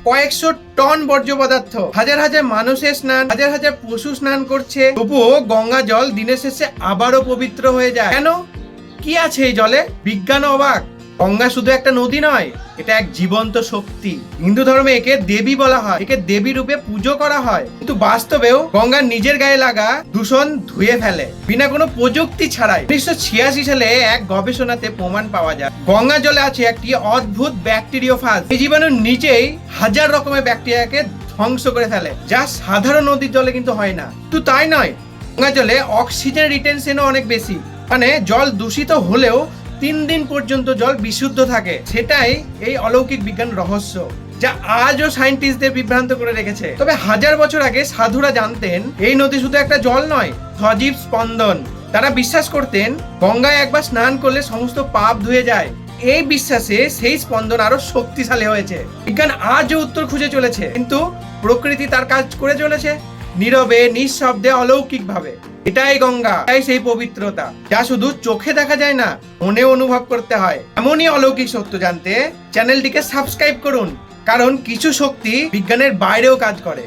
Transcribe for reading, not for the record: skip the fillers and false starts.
কয়েকশো টন বর্জ্য পদার্থ, হাজার হাজার মানুষের স্নান, হাজার হাজার পশু স্নান করছে, তবুও গঙ্গা জল দিনের শেষে আবারও পবিত্র হয়ে যায়। কেন? কি আছে এই জলে? বিজ্ঞান অবাক। গঙ্গা শুধু একটা নদী নয়, এটা এক জীবন্ত শক্তি। হিন্দু ধর্মে একে দেবী বলা হয়, একে দেবী রূপে পুজো করা হয়। কিন্তু বাস্তবেও গঙ্গা নিজের গায়ে লাগা দূষণ ধুয়ে ফেলে বিনা কোনো প্রযুক্তি ছাড়াই। 1986 সালে এক গবেষণাতে প্রমাণ পাওয়া যায় গঙ্গা জলে আছে একটি অদ্ভুত ব্যাকটেরিওফাজ। এই জীবাণু নিজেই হাজার রকমের ব্যাকটেরিয়াকে ধ্বংস করে ফেলে, যা সাধারণ নদীর জলে কিন্তু হয় না। তো তাই নয়, গঙ্গা জলে অক্সিজেন রিটেনশনও অনেক বেশি। মানে জল দূষিত হলেও 3 দিন পর্যন্ত জল বিশুদ্ধ থাকে। সেটাই এই অলৌকিক বিজ্ঞান রহস্য, যা আজও সায়েন্টিস্টদের বিভ্রান্ত করে রেখেছে। তবে হাজার বছর আগে সাধুরা জানতেন এই নদী শুধু একটা জল নয়, সজীব স্পন্দন। তারা বিশ্বাস করতেন গঙ্গায় একবার স্নান করলে সমস্ত পাপ ধুয়ে যায়। এই বিশ্বাসে সেই স্পন্দন আরো শক্তিশালী হয়েছে। বিজ্ঞান আজও উত্তর খুঁজে চলেছে, কিন্তু প্রকৃতি তার কাজ করে চলেছে নীরবে, নিঃশব্দে, অলৌকিক ভাবে। এটাই গঙ্গা, এটাই সেই পবিত্রতা যা শুধু চোখে দেখা যায় না, মনে অনুভব করতে হয়। এমনই অলৌকিক সত্য জানতে চ্যানেলটিকে সাবস্ক্রাইব করুন, কারণ কিছু শক্তি বিজ্ঞানের বাইরেও কাজ করে।